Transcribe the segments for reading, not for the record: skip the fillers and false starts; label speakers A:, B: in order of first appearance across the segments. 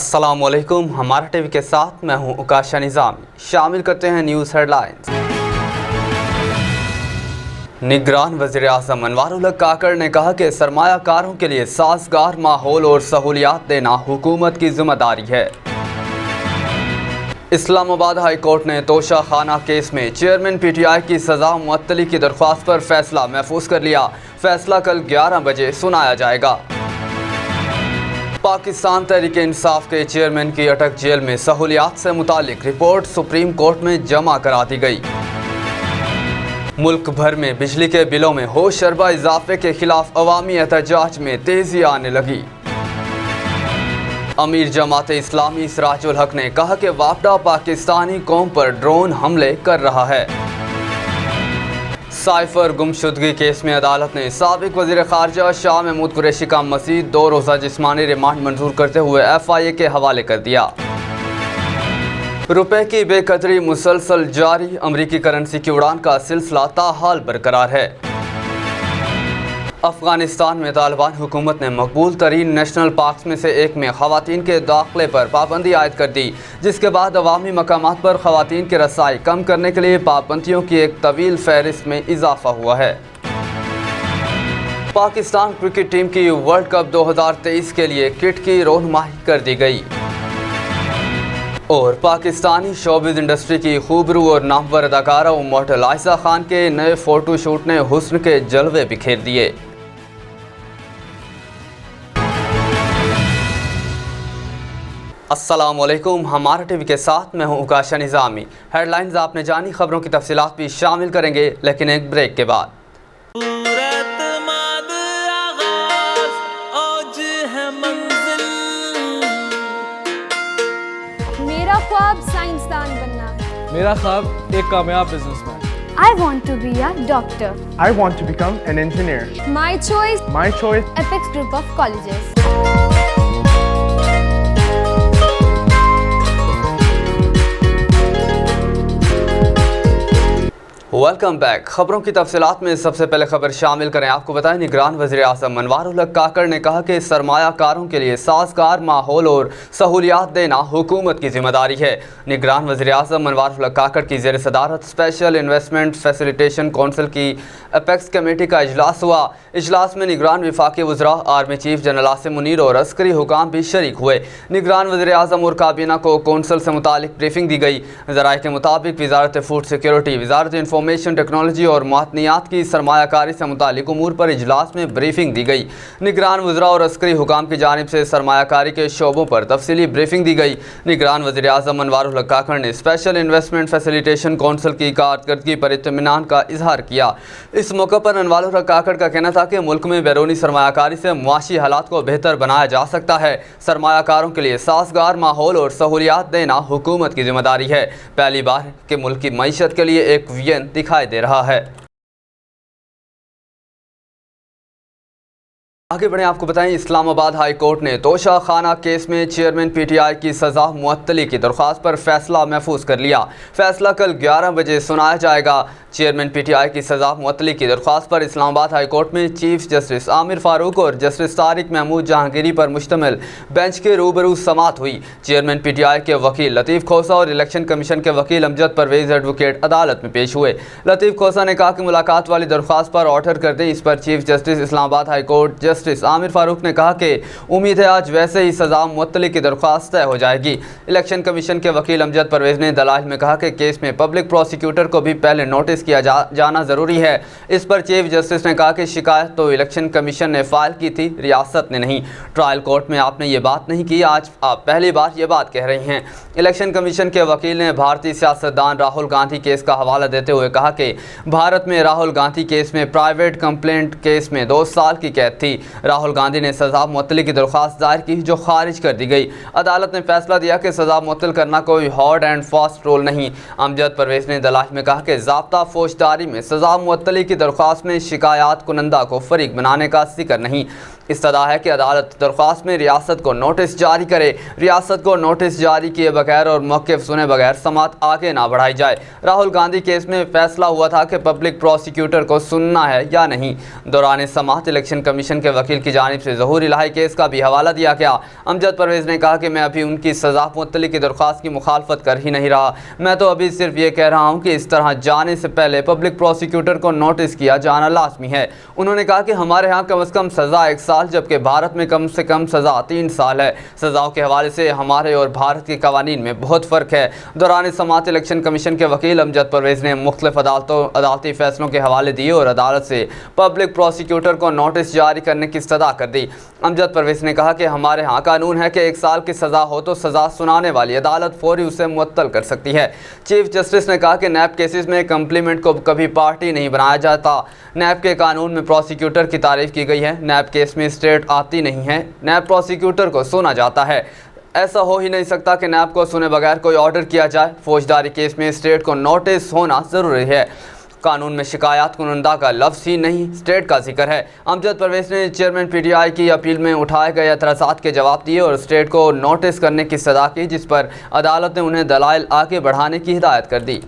A: अस्सलामुअलैकुम। हमारा टीवी के साथ मैं हूं उकाशा निज़ामी। शामिल करते हैं न्यूज़ हेडलाइंस। निगरान वज़ीर आज़म अनवारुल हक काकड़ ने कहा कि सरमायाकारों के लिए साजगार माहौल और सहूलियात देना हुकूमत की जिम्मेदारी है। इस्लामाबाद हाई कोर्ट ने तोशा खाना केस में चेयरमैन PTI की सज़ा मुअत्तली की दरख्वास्त पर फैसला महफूज कर लिया। फैसला कल 11 बजे सुनाया जाएगा। पाकिस्तान तहरीक-ए-इंसाफ के चेयरमैन की अटक जेल में सहूलियात से मुतालिक रिपोर्ट सुप्रीम कोर्ट में जमा करा दी गई। मुल्क भर में बिजली के बिलों में होश अरबा इजाफे के खिलाफ अवामी एहतजाज में तेजी आने लगी। अमीर जमात इस्लामी सिराजुल हक ने कहा कि वापडा पाकिस्तानी कौम पर ड्रोन हमले कर रहा है। साइफर गुमशुदगी केस में अदालत ने साबिक वज़ीर ख़ारजा शाह महमूद कुरैशी का मज़ीद 2 रोज़ा जिस्मानी रिमांड मंजूर करते हुए FIA के हवाले कर दिया। रुपए की बेकदरी मुसलसल जारी, अमरीकी करेंसी की उड़ान का सिलसिला ताहाल बरकरार है। अफगानिस्तान में तालिबान हुकूमत ने मकबूल तरीन नेशनल पार्क्स में से एक में ख़वातीन के दाखिले पर पाबंदी आयद कर दी, जिसके बाद अवामी मकामात पर ख़वातीन की रसाई कम करने के लिए पाबंदियों की एक तवील फहरिस्त में इजाफा हुआ है। पाकिस्तान क्रिकेट टीम की वर्ल्ड कप 2023 के लिए किट की रोहनुमाई कर दी गई। और पाकिस्तानी शोबिज़ इंडस्ट्री की खूबरू और नामवर अदाकारा और मॉडल आयशा खान के नए फ़ोटोशूट ने हुस्न के जलवे बिखेर दिए। अस्सलामुअलैकुम। हमारा टीवी के साथ मैं हूं उकाशा निज़ामी। हेडलाइंस आपने जानी, खबरों की तफसीलात भी शामिल करेंगे, लेकिन एक ब्रेक के बाद।
B: मेरा ख्वाब साइंसदान बनना है।
C: मेरा ख्वाब एक कामयाब businessman.
B: I want to be a doctor.
D: I want to become an engineer.
B: My choice,
D: My choice,
B: Apex Group of Colleges.
A: Welcome back. खबरों की तफसीलात में सबसे पहले खबर शामिल करें। आपको बताएं, निगरान वज़ीर आज़म अनवारुल हक काकड़ ने कहा कि सरमायाकारों के लिए साजगार माहौल और सहूलियात देना हुकूमत की जिम्मेदारी है। निगरान वज़ीर आज़म अनवारुल हक काकड़ की ज़ेर सदारत स्पेशल इन्वेस्टमेंट फैसिलिटेशन कौंसिल की अपेक्स कमेटी का इजलास हुआ। इजलास में निगरान वफाकी वज़रा, army chief general Asim Munir और अस्करी हुकाम भी शरीक हुए। निगरान वज़ीर आज़म और काबीना को कौंसिल से मुतालिक ब्रीफिंग दी गई। ज़राए के मुताबिक वजारत फूड सिक्योरिटी, वजारत इंफॉर्मेशन टेक्नोलॉजी और मादनियात की सरमायाकारी से मुतालिक उमूर पर इजलास में ब्रीफिंग दी गई। निगरान वज़रा और अस्करी हुकाम की जानिब से सरमायाकारी के शोबों पर तफसीली ब्रीफिंग दी गई। निगरान वज़ीर आज़म अनवारुल हक काकड़ ने स्पेशल इन्वेस्टमेंट फैसिलिटेशन कौंसिल की कारकर्दगी पर इत्मीनान का इजहार किया। इस मौके पर अनवारुल हक काकड़ का कहना था कि मुल्क में बैरूनी सरमायाकारी से मुआशी हालात को बेहतर बनाया जा सकता है। सरमायाकारों के लिए साजगार माहौल और सहूलियात देना हुकूमत की जिम्मेदारी है। पहली बार के मुल्क की मईशत के लिए एक विजन दिखाई दे रहा है। आगे बढ़े, आपको बताएं, इस्लामाबाद हाई कोर्ट ने तोशा खाना केस में चेयरमैन PTI की सज़ा मुअत्तली की दरख्वास्त पर फैसला महफूज कर लिया। फैसला कल 11 बजे सुनाया जाएगा। चेयरमैन PTI की सज़ा मुअत्तली की दरख्वास्त पर इस्लामाबाद हाई कोर्ट में चीफ जस्टिस आमिर फारूक और जस्टिस तारिक महमूद जहांगीरी पर मुश्तमिल बेंच के रूबरू समात हुई। चेयरमैन PTI के वकील लतीफ़ खोसा और इलेक्शन कमीशन के वकील अमजद परवेज़ एडवोकेट अदालत में पेश हुए। लतीफ़ खोसा ने कहा कि मुलाकात वाली दरख्वास्त पर ऑर्डर कर दें। इस पर chief justice Islamabad high court justice Aamir Farooq ने कहा कि उम्मीद है आज वैसे ही सज़ा मुअत्तली की दरख्वास्त तय हो जाएगी। इलेक्शन कमीशन के वकील अमजद परवेज़ ने दलाइल में कहा कि केस में पब्लिक प्रोसिक्यूटर को भी पहले नोटिस किया जाना ज़रूरी है। इस पर चीफ जस्टिस ने कहा कि शिकायत तो इलेक्शन कमीशन ने फाइल की थी, रियासत ने नहीं। ट्रायल कोर्ट में आपने ये बात नहीं की, आज आप पहली बार ये बात कह रही हैं। इलेक्शन कमीशन के वकील ने भारतीय सियासतदान राहुल गांधी केस का हवाला देते हुए कहा कि भारत में राहुल गांधी केस में प्राइवेट कंप्लेंट केस में 2 साल की कैद थी। राहुल गांधी ने सज़ा मुअत्तली की दरख्वास्त दायर की, जो खारिज कर दी गई। अदालत ने फैसला दिया कि सज़ा मुअत्तल करना कोई हॉट एंड फास्ट रूल नहीं। अमजद परवेज़ ने दलाइल में कहा कि ज़ाब्ता फौजदारी में सज़ा मुअत्तली की दरख्वास्त में शिकायत कुनंदा को फरीक बनाने का जिक्र नहीं। इस्तदा है कि अदालत दरख्वास्त में रियासत को नोटिस जारी करे। रियासत को नोटिस जारी किए बगैर और मौक़िफ़ सुने बगैर समात आगे ना बढ़ाई जाए। राहुल गांधी केस में फैसला हुआ था कि पब्लिक प्रोसिक्यूटर को सुनना है या नहीं। दौरान समात इलेक्शन कमीशन के वकील की जानिब से ज़हूर इलाही केस का भी हवाला दिया गया। अमजद परवेज़ ने कहा कि मैं अभी उनकी सज़ा मुअत्तली की दरख्वास्त की मुखालफत कर ही नहीं रहा। मैं तो अभी सिर्फ ये कह रहा हूँ कि इस तरह जाने से पहले पब्लिक प्रोसिक्यूटर को नोटिस किया जाना लाजमी है। उन्होंने कहा कि हमारे यहाँ कम अज़ कम सज़ा 1 साल जबकि भारत में कम से कम सज़ा 3 साल है। सज़ाओं के हवाले से हमारे और भारत के कवानीन में बहुत फ़र्क है। दौरान समात इलेक्शन कमीशन के वकील अमजद परवेज़ ने मुख्तलिफ अदालती फ़ैसलों के हवाले दिए और अदालत से पब्लिक प्रोसिक्यूटर को नोटिस जारी करने की इस्तदा कर दी। अमजद परवेज़ ने कहा कि हमारे यहाँ कानून है कि 1 साल की सज़ा हो तो सज़ा सुनाने वाली अदालत फौरी उसे मुअत्तल कर सकती है। चीफ जस्टिस ने कहा कि नैब केसेस में कंप्लीमेंट को कभी पार्टी नहीं बनाया जाता। नैब के कानून में प्रोसिक्यूटर की तारीफ़ की गई है। नैब केस में स्टेट आती नहीं है, नैब प्रोसिक्यूटर को सुना जाता है। ऐसा हो ही नहीं सकता कि नैब को सुने बगैर कोई ऑर्डर किया जाए। फौजदारी केस में स्टेट को नोटिस होना ज़रूरी है। कानून में शिकायत कुनंदा का लफ्ज़ ही नहीं, स्टेट का जिक्र है। अमजद परवेज़ ने चेयरमैन पीटीआई की अपील में उठाए गए एतराज़ात के जवाब दिए और स्टेट को नोटिस करने की सदा की, जिस पर अदालत ने उन्हें दलाइल आगे बढ़ाने की हिदायत कर दी।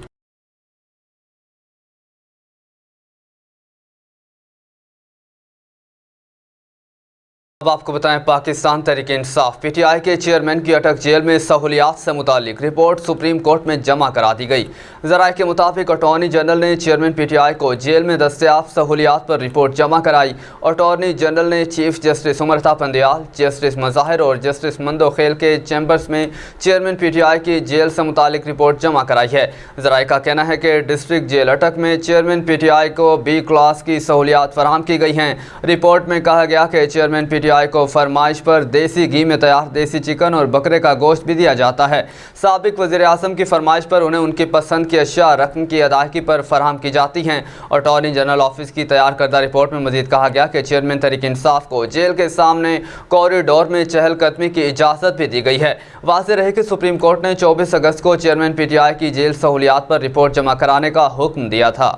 A: अब आपको बताएं, पाकिस्तान तहरीक-ए-इंसाफ पीटीआई के चेयरमैन की अटक जेल में सहूलियात से मुतालिक रिपोर्ट सुप्रीम कोर्ट में जमा करा दी गई। ज़राए के मुताबिक अटॉर्नी जनरल ने चेयरमैन पीटीआई को जेल में दस्तयाब सहूलियात पर रिपोर्ट जमा कराई। अटॉर्नी जनरल ने चीफ जस्टिस उमरता पंदियाल, जस्टिस मज़ाहिर और जस्टिस मंदोखेल के चैम्बर्स में चेयरमैन पीटीआई की जेल से मुतालिक रिपोर्ट जमा कराई है। ज़राए का कहना है कि डिस्ट्रिक्ट जेल अटक में चेयरमैन पीटीआई को B क्लास की सहूलियात फराहम की गई हैं। रिपोर्ट में कहा गया कि चेयरमैन पीटीआई को फरमाइश पर देसी घी में तैयार देसी चिकन और बकरे का गोश्त भी दिया जाता है। साबिक वज़ीर आज़म की फरमाइश पर उन्हें उनकी पसंद की अशिया रकम की अदायगी पर फराहम की जाती हैं। अटॉर्नी जनरल ऑफिस की तैयार करदा रिपोर्ट में मजीद कहा गया कि चेयरमैन तहरीक इंसाफ को जेल के सामने कॉरिडोर में चहलकदमी की इजाज़त भी दी गई है। वाज़ेह रहे कि सुप्रीम कोर्ट ने 24 अगस्त को चेयरमैन पीटीआई की जेल सहूलियात पर रिपोर्ट जमा कराने का हुक्म दिया था।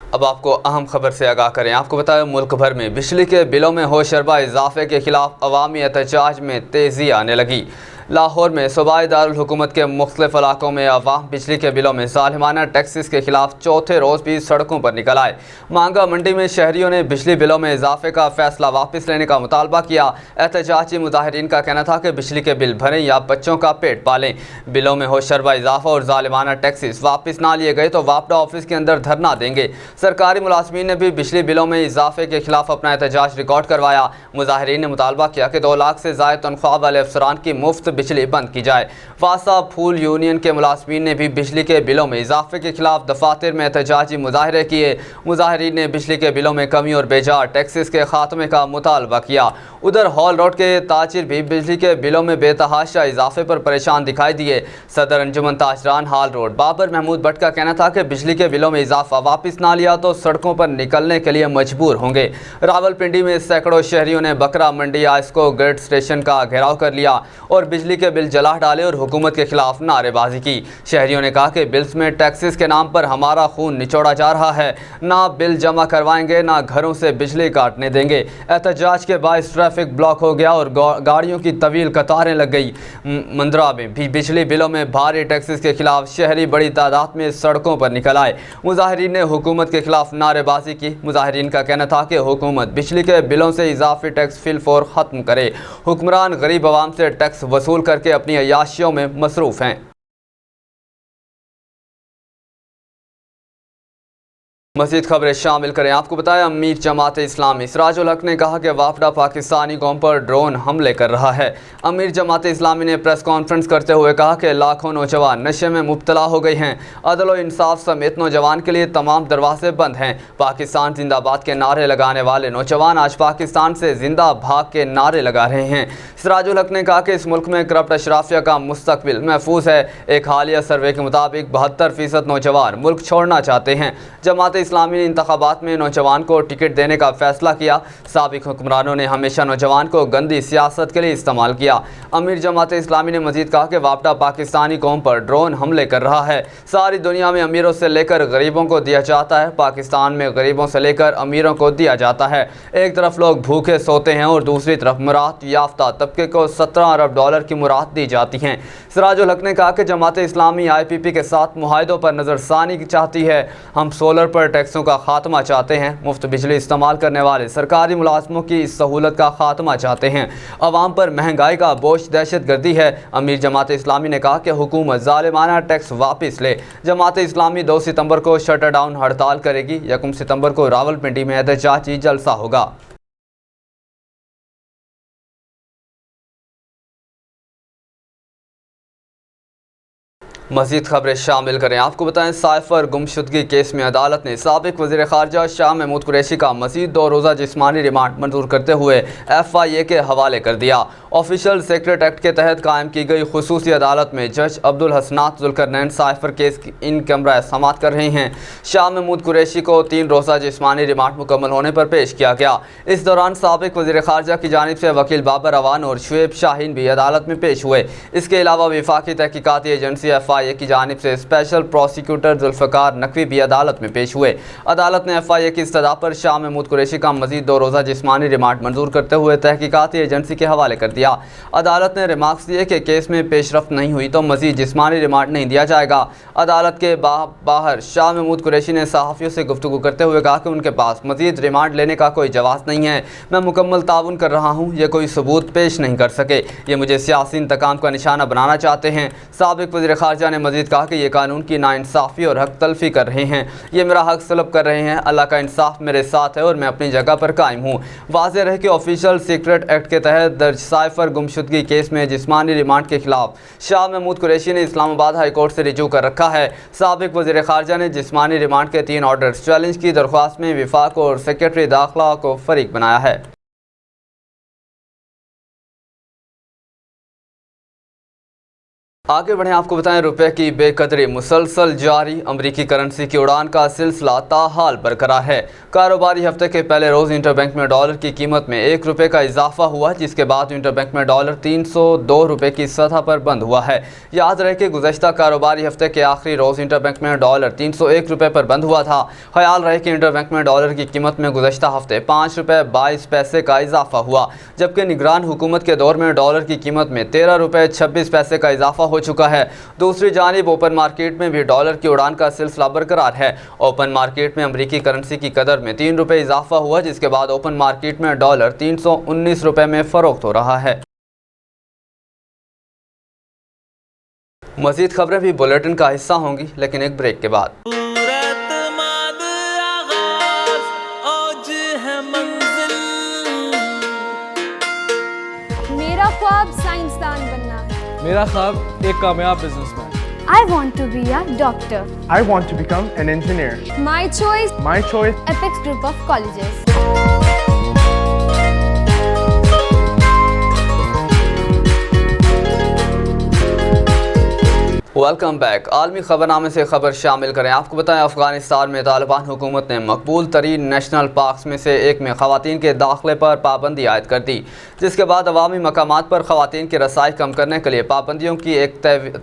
A: अब आपको अहम खबर से आगाह करें। आपको बताया, मुल्क भर में बिजली के बिलों में होशरबा इजाफे के खिलाफ अवामी एहतजाज में तेज़ी आने लगी। लाहौर में सूबाई दारुल हुकूमत के मुख्तलिफ इलाकों में अवाम बिजली के बिलों में ज़ालिमाना टैक्सेस के खिलाफ चौथे रोज़ भी सड़कों पर निकल आए। मांगा मंडी में शहरियों ने बिजली बिलों में इजाफे का फैसला वापस लेने का मुतालबा किया। एहतजाजी मुजाहिरीन का कहना था कि बिजली के बिल भरें या बच्चों का पेट पालें। बिलों में होशरबा इजाफा और ज़ालिमाना टैक्सेस वापस ना लिए गए तो वापडा ऑफिस के अंदर धरना देंगे। सरकारी मुलाजमीन ने भी बिजली बिलों में इजाफे के खिलाफ अपना एहतजाज रिकॉर्ड करवाया। मुजाहिरीन ने मुतालबा किया कि 2 लाख से ज़ायद तनख्वाह वाले अफसरान की मुफ्त बिजली बंद की जाए। वासा फूल यूनियन के मुलाजमीन ने भी बिजली के बिलों में इजाफे के खिलाफ दफातर में एहतजाजी मुजाहरे किए। मुजाहिरीन ने बिजली के बिलों में कमी और बेजा टैक्सेस के खात्मे का मुतालबा किया। उधर हॉल रोड के ताजिर भी बिजली के बिलों में बेतहाशा इजाफे पर परेशान दिखाई दिए। सदर अंजुमन ताजरान हॉल रोड बाबर महमूद भट्ट का कहना था कि बिजली के बिलों में इजाफा वापस ना लिया तो सड़कों पर निकलने के लिए मजबूर होंगे। रावलपिंडी में सैकड़ों शहरियों ने बकरा मंडी आइस्को ग्रिड स्टेशन का घेराव कर लिया और बिजली के बिल जला डाले और हुकूमत के खिलाफ नारेबाजी की। शहरियों ने कहा कि बिल्स में टैक्सेस के नाम पर हमारा खून निचोड़ा जा रहा है, ना बिल जमा करवाएंगे ना घरों से बिजली काटने देंगे। एहतजाज के बायस ट्रैफिक ब्लॉक हो गया और गाड़ियों की तवील कतारें लग गई। मंदरा में भी बिजली बिलों में भारी टैक्सेस के खिलाफ शहरी बड़ी तादाद में सड़कों पर निकल आए। मुजाहिरीन ने हुकूमत के खिलाफ नारेबाजी की। मुजाहिरीन का कहना था कि हुकूमत बिजली के बिलों से इजाफी टैक्स फिलफौर ख़त्म करे। हुक्मरान गरीब आवाम से टैक्स वसूल करके अपनी अयाशियों में मसरूफ़ हैं। मज़ीद खबरें शामिल करें। आपको बताया, अमीर जमात इस्लामी सिराजुल हक ने कहा कि वाफदा पाकिस्तानी कौम पर ड्रोन हमले कर रहा है। अमीर जमात इस्लामी ने प्रेस कॉन्फ्रेंस करते हुए कहा कि लाखों नौजवान नशे में मुब्तला हो गए हैं। अदल व इंसाफ समेत नौजवान के लिए तमाम दरवाजे बंद हैं। पाकिस्तान जिंदाबाद के नारे लगाने वाले नौजवान आज पाकिस्तान से जिंदा भाग के नारे लगा रहे हैं। सिराजुल हक ने कहा कि इस मुल्क में करप्ट अशराफिया का मुस्तकबिल महफूज है। एक हालिया सर्वे के मुताबिक 72% नौजवान मुल्क छोड़ना चाहते हैं। जमात इस्लामी ने इंतखाबात में नौजवान को टिकट देने का फैसला किया। साबिक हुक्मरानों ने हमेशा नौजवान को गंदी सियासत के लिए इस्तेमाल किया। अमीर जमात इस्लामी ने मजीद कहा कि वापडा पाकिस्तानी कौम पर ड्रोन हमले कर रहा है। सारी दुनिया में अमीरों से लेकर गरीबों को दिया जाता है, पाकिस्तान में गरीबों से लेकर अमीरों को दिया जाता है। एक तरफ लोग भूखे सोते हैं और दूसरी तरफ मुराद याफ्ता तबके को 17 अरब डॉलर की मुराद दी जाती हैं। सिराजुल हक ने कहा कि जमात इस्लामी IPP के साथ मुआहदों पर नज़रसानी चाहती है। हम सोलर पर टैक्सों का खात्मा चाहते हैं। मुफ्त बिजली इस्तेमाल करने वाले सरकारी मुलाजमों की इस सहूलत का खात्मा चाहते हैं। अवाम पर महंगाई का बोझ दहशत गर्दी है। अमीर जमात इस्लामी ने कहा कि हुकूमत जालिमाना टैक्स वापस ले। जमात इस्लामी 2 सितंबर को शटर डाउन हड़ताल करेगी। 1 सितंबर को रावलपिंडी में एहतजाजी जलसा होगा। मज़ीद खबरें शामिल करें। आपको बताएं, साइफर गुमशुदगी केस में अदालत ने साबिक वज़ीर ख़ारजा शाह महमूद कुरैशी का मज़ीद 2 रोज़ा जिस्मानी रिमांड मंजूर करते हुए FIA के हवाले कर दिया। ऑफिशियल सेक्रेट एक्ट के तहत कायम की गई खुसूसी अदालत में जज अब्दुल हसनात जुल्करनैन साइफर केस की इन कैमरा समात कर रहे हैं। शाह महमूद कुरैशी को 3 रोज़ा जिस्मानी रिमांड मुकम्मल होने पर पेश किया गया। इस दौरान साबिक वज़ीर ख़ारजा की जानिब से वकील बाबर अवान और शुएब शाहीन भी अदालत में पेश हुए। इसके अलावा वफाकी तहकीकाती एजेंसी FIA की जानिब से स्पेशल प्रोसिक्यूटर जुल्फ़िकार नकवी भी अदालत में पेश हुए। अदालत ने FIA की इस्तदा पर शाह महमूद कुरैशी का मज़ीद 2 रोज़ा जिस्मानी रिमांड मंजूर करते हुए तहकीकाती एजेंसी के हवाले कर दिया। अदालत ने रिमार्क्स दिए कि केस में पेशरफ्त नहीं हुई तो मज़ीद जिस्मानी रिमांड नहीं दिया जाएगा। अदालत के बाहर शाह महमूद कुरैशी ने सहाफ़ियों से गुफ्तगू करते हुए कहा कि उनके पास मज़ीद रिमांड लेने का कोई जवाज़ नहीं है। मैं मुकम्मल ताउन कर रहा हूँ। ये कोई सबूत पेश नहीं कर सके। ये मुझे सियासी इंतकाम का निशाना बनाना चाहते हैं। साबिक वज़ीर ख़ारजा ने मज़ीद कहा कि ये कानून की नाइंसाफ़ी और हक तलफ़ी कर रहे हैं। ये मेरा हक सलब कर रहे हैं। अल्लाह का इंसाफ मेरे साथ है और मैं अपनी जगह पर कायम हूँ। वाज़ेह रहे कि ऑफिशियल सीक्रेट एक्ट के तहत दर्ज साइफर गुमशुदगी केस में जिस्मानी रिमांड के खिलाफ शाह महमूद कुरैशी ने इस्लामाबाद हाई कोर्ट से रिजू कर रखा है। साबिक वज़ीर ख़ारजा ने जिस्मानी रिमांड के 3 ऑर्डर्स चैलेंज की दरख्वास्त में विफाक और सेक्रेटरी दाखिला को फरीक बनाया है। आगे बढ़ें, आपको बताएं, रुपए की बेकदरी मुसलसल जारी। अमरीकी करेंसी की उड़ान का सिलसिला ताहाल बरकरार है। कारोबारी हफ्ते के पहले रोज़ इंटरबैंक में डॉलर की कीमत में 1 रुपये का इजाफा हुआ, जिसके बाद इंटरबैंक में डॉलर 302 रुपये की सतह पर बंद हुआ है। याद रहे कि गुज़श्ता कारोबारी हफ्ते के आखिरी रोज़ इंटरबैंक में डॉलर 301 रुपये पर बंद हुआ था। ख्याल रहे कि इंटरबैंक में डॉलर की कीमत में गुज़श्ता हफ्ते 5 रुपये 22 पैसे का इजाफा हुआ, जबकि निगरान हुकूमत के दौर में डॉलर की कीमत में 13 रुपये 26 पैसे का इजाफा हो चुका है। दूसरी जानिब ओपन मार्केट में भी डॉलर की उड़ान का सिलसिला बरकरार है। ओपन मार्केट में अमरीकी करेंसी की कदर में 3 रुपये इजाफा हुआ, जिसके बाद ओपन मार्केट में डॉलर 319 रुपये में फरोख्त हो रहा है। मज़ीद खबरें भी बुलेटिन का हिस्सा होंगी, लेकिन एक ब्रेक के बाद।
B: मेरा ख्वाब साइंसदान बनना है।
C: मेरा ख्वाब एक कामयाब businessman.
B: I want to be a doctor.
D: I want to become an engineer.
B: My choice,
D: My choice,
B: Apex Group of Colleges.
A: Welcome back. आलमी खबरनामे से खबर शामिल करें। आपको बताएं, अफगानिस्तान में तालिबान हुकूमत ने मकबूल तरीन नेशनल पार्क्स में से एक में ख़वातीन के दाखिले पर पाबंदी आयद कर दी, जिसके बाद अवामी मकामात पर ख़वातीन की रसाई कम करने के लिए पाबंदियों की एक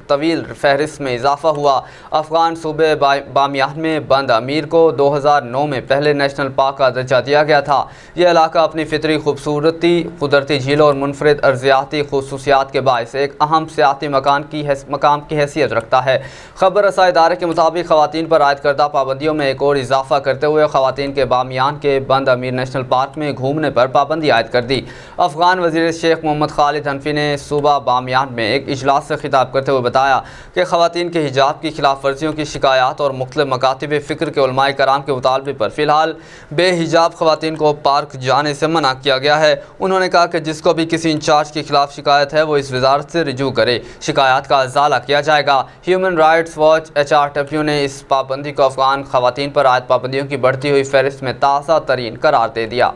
A: तवील फहरिस्त में इजाफा हुआ। अफगान सूबे बामियान में बंद अमीर को 2009 में पहले नेशनल पार्क का दर्जा दिया गया था। यह इलाका अपनी फितरी खूबसूरती, कुदरती झीलों और मुनफरिद अर्जियाती खसूसियात के बायस एक अहम सियाती मकाम की हैसियत रखता है। खबर रसाई इदारे के मुताबिक ख़वातीन पर आयद करदा पाबंदियों में एक और इजाफा करते हुए ख़वातीन के बामियान के बंद अमीर नेशनल पार्क में घूमने पर पाबंदी आयद कर दी। अफगान वज़ीर शेख मोहम्मद खालिद हनफी ने सूबा बामियान में एक इजलास से खिताब करते हुए बताया कि ख़वातीन के हिजाब की खिलाफ वर्जियों की शिकायत और मुख्तलिफ मकातिब फ़िक्र के उलमाए कराम के मुतालबे पर फ़िलहाल बेहिजाब ख़वातीन को पार्क जाने से मना किया गया है। उन्होंने कहा कि जिसको भी किसी इंचार्ज के खिलाफ शिकायत है वो इस वजारत से रिजू करे, शिकायत का अजाला किया जाएगा। ह्यूमन राइट्स वॉच HRW ने इस पाबंदी को अफगान ख़वातीन पर आयद पाबंदियों की बढ़ती हुई फहरिस्त में ताज़ा तरीन करार दे दिया।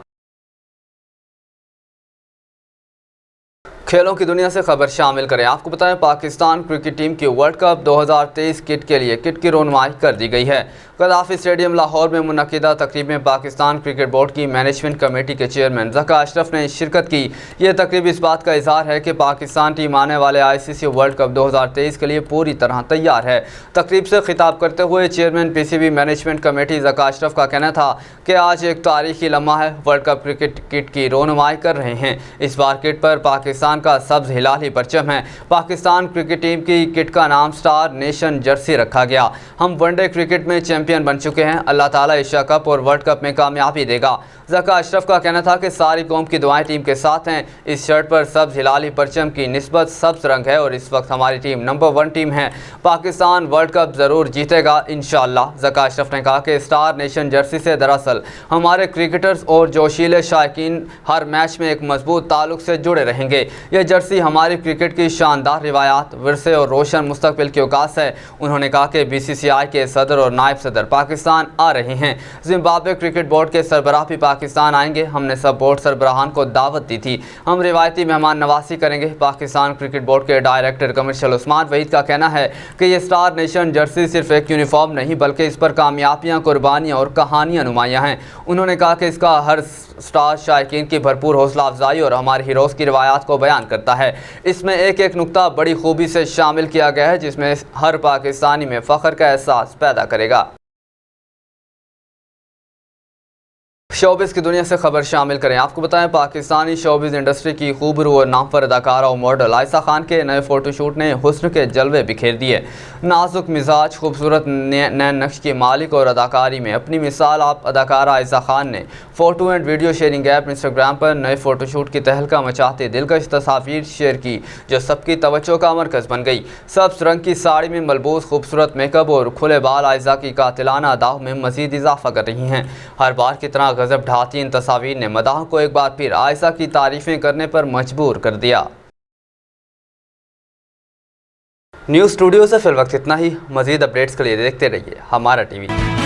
A: खेलों की दुनिया से खबर शामिल करें। आपको बताएं, पाकिस्तान क्रिकेट टीम की वर्ल्ड कप 2023 किट के लिए किट की रोनमाई कर दी गई है। गद्दाफी स्टेडियम लाहौर में मुनक़िदा तकरीब में पाकिस्तान क्रिकेट बोर्ड की मैनेजमेंट कमेटी के चेयरमैन ज़का अशरफ ने शिरकत की। यह तकरीब इस बात का इज़हार है कि पाकिस्तान टीम आने वाले ICC वर्ल्ड कप 2023 के लिए पूरी तरह तैयार है। तकरीब से खिताब करते हुए chairman PCB management committee Zaka Ashraf का कहना था कि आज एक तारीखी लम्हा है। वर्ल्ड कप क्रिकेट किट की रोनुमाई कर रहे हैं। इस बार किट पर पाकिस्तान का सब्ज़ हिलाली परचम है। पाकिस्तान क्रिकेट टीम की किट का नाम स्टार नेशन जर्सी रखा गया। हम वनडे क्रिकेट में चैंपियन बन चुके हैं। अल्लाह ताला एशिया कप और वर्ल्ड कप में कामयाबी देगा। ज़का अशरफ का कहना था कि सारी कौम की दुआएं टीम के साथ हैं। इस शर्ट पर सब्ज़ हिलाली परचम की निस्बत सब्ज़ रंग है और इस वक्त हमारी टीम नंबर 1 टीम है। पाकिस्तान वर्ल्ड कप ज़रूर जीतेगा इंशाअल्लाह। ज़का अशरफ ने कहा कि स्टार नेशन जर्सी से दरअसल हमारे क्रिकेटर्स और जोशीले शायकीन हर मैच में एक मजबूत ताल्लुक से जुड़े रहेंगे। यह जर्सी हमारी क्रिकेट की शानदार रिवायात, विरसे और रोशन मुस्तकबिल की औकात है। उन्होंने कहा कि BCCI के सदर और नायब सदर पाकिस्तान आ रहे हैं। जिम्बाब्वे क्रिकेट बोर्ड के सरबराह भी पाकिस्तान आएंगे। हमने सब बोर्ड सरबराहान को दावत दी थी। हम रिवायती मेहमान नवाजी करेंगे। पाकिस्तान क्रिकेट बोर्ड के डायरेक्टर कमर्शियल उस्मान वहीद का कहना है कि यह स्टार नेशन जर्सी सिर्फ एक यूनिफॉर्म नहीं बल्कि इस पर कामयाबियाँ, कुर्बानियाँ और कहानियाँ नुमायाँ हैं। उन्होंने कहा कि इसका हर स्टार शायकीन की भरपूर हौसला अफजाई और हमारे हीरोज़ की रिवायात को बयान करता है। इसमें एक एक नुक्ता बड़ी खूबी से शामिल किया गया है जिसमें हर पाकिस्तानी में फ़ख्र का एहसास पैदा करेगा। शोबिज़ की दुनिया से खबर शामिल करें। आपको बताएं, पाकिस्तानी शोबिज़ इंडस्ट्री की खूबरू और नामवर अदाकारा और मॉडल आयशा खान के नए फ़ोटोशूट ने हुस्न के जलवे बिखेर दिए। नाजुक मिजाज, खूबसूरत नैन नक्श की मालिक और अदाकारी में अपनी मिसाल आप अदाकारा आयशा खान ने photo and video sharing app Instagram पर नए फ़ोटोशूट की तहलका मचाते दिलकश तस्वीर शेयर की जो सबकी तवज्जो का मरकज़ बन गई। सब्ज़ रंग की साड़ी में मलबूस खूबसूरत मेकअप और खुले बाल आयशा की कातिलाना अदाओं में मज़ीद इजाफा कर रही हैं। हर बार की तरह गजब ढाती इन तस्वीर ने मदाह को एक बार फिर आयशा की तारीफें करने पर मजबूर कर दिया। न्यूज़ स्टूडियो से फिल वक्त इतना ही। मज़ीद अपडेट्स के लिए देखते रहिए हमारा TV।